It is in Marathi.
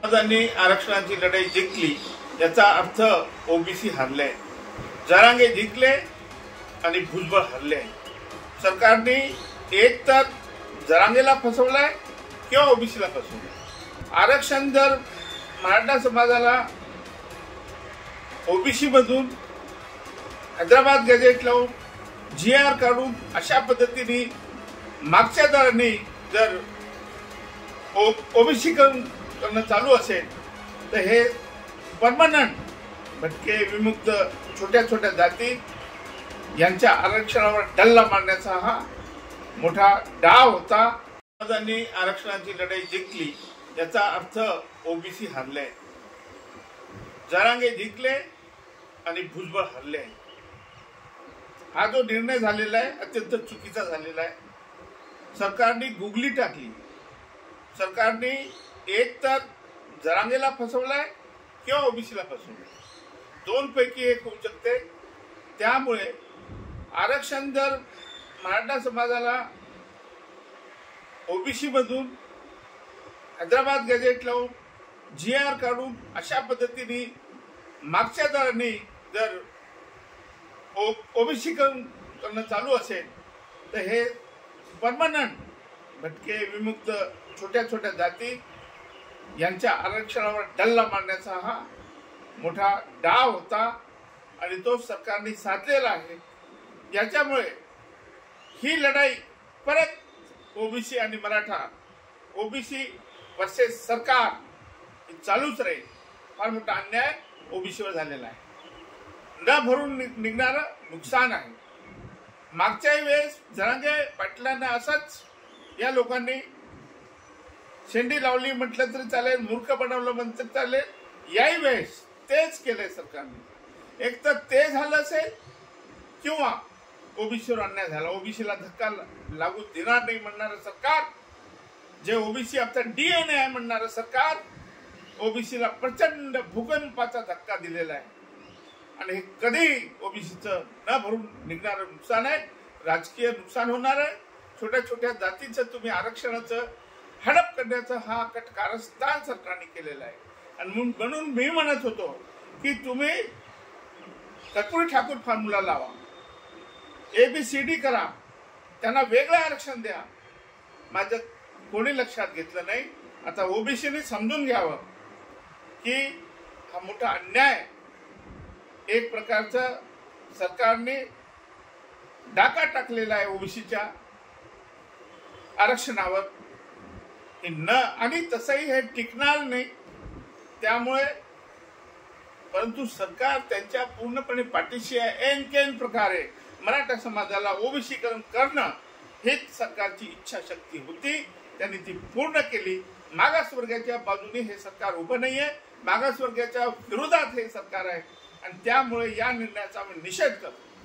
समाजांनी आरक्षणाची लढाई जिंकली याचा अर्थ ओबीसी हरले, जरांगे जिंकले आणि भुजबळ हरले। सरकारने एक तर जरांगेला फसवलाय किंवा ओबीसीला फसवलंय। आरक्षण जर मराठा समाजाला ओबीसी मधून हैदराबाद गॅजेट लावून जीआर काढून अशा पद्धतीने मागच्या दराने जर ओबीसी करणं चालू असेल तर हे परमनंट भटके विमुक्त छोट्या छोट्या जाती यांच्या आरक्षणावर डल्ला मारण्याचा हा मोठा डाव होता। समाजांनी आरक्षणाची लढाई जिंकली याचा अर्थ ओबीसी हरले, जरांगे जिंकले आणि भुजबळ हरले। हा जो निर्णय झालेला आहे अत्यंत चुकीचा झालेला आहे। सरकारने गुगली टाकली, सरकारने एक तर जरांगेला फसवलाय किंवा ओबीसीला फसवलंय, दोन पैकी एक होऊ शकते। त्यामुळे आरक्षण जर मराठा समाजाला ओबीसी मधून हैदराबाद गॅजेट लावून जीआर काढून अशा पद्धतीने मागच्या दराने जर ओबीसी करणं चालू असेल तर हे परमनंट भटके विमुक्त छोट्या छोट्या जाती यांच्या आरक्षणावर डल्ला मारण्याचा हा मोठा डाव होता आणि तो सरकारने साधलेला आहे। याच्यामुळे ही लढाई परत ओबीसी आणि मराठा, ओबीसी वर्सेस सरकार चालूच राहील। फार मोठा अन्याय ओबीसीवर झालेला आहे, न भरून निघणारं नुकसान आहे। मागच्याही वेळेस जरांगे पाटलांना असंच या लोकांनी शेंडी लावली म्हटलं तरी चालेल, मूर्ख बनवलं म्हटलं तरी चालेल। याही वेळेस तेच केलंय सरकारने। एक तर ते झालं असेल किंवा ओबीसीवर अन्याय झाला, ओबीसीला धक्का लागू देणार नाही म्हणणारं सरकार, जे ओबीसी आपला डीएनए आहे म्हणणारं सरकार ओबीसीला प्रचंड भूकंपाचा धक्का दिलेला आहे आणि हे कधी ओबीसीचं न भरून निघणारं नुकसान आहे, राजकीय नुकसान होणार आहे। छोट्या छोट्या जातींचं तुम्ही आरक्षणाचं हडप करण्याचा हा कारस्थान सरकारने केलेला आहे। आणि म्हणून मी म्हणत होतो की तुम्ही कर्पूरी ठाकूर फॉर्म्युला लावा, एबीसीडी करा, त्यांना वेगळं आरक्षण द्या। माझं कोणी लक्षात घेतलं नाही। आता ओबीसीने समजून घ्यावं की हा मोठा अन्याय एक प्रकारचा सरकारने डाका टाकलेला आहे ओबीसीच्या आरक्षणावर आणि तसंही हे टिकणार नाही। त्यामुळे परंतु सरकार त्यांच्या पूर्णपणे पाठीशी आहे। एन प्रकारे मराठा समाजाला ओबीसीकरण करणं हेच सरकारची इच्छाशक्ती होती, त्यांनी ती पूर्ण केली। मागासवर्गाच्या बाजूने हे सरकार उभं नाहीये, मागासवर्गाच्या विरोधात हे सरकार आहे आणि त्यामुळे या निर्णयाचा आम्ही निषेध करतो।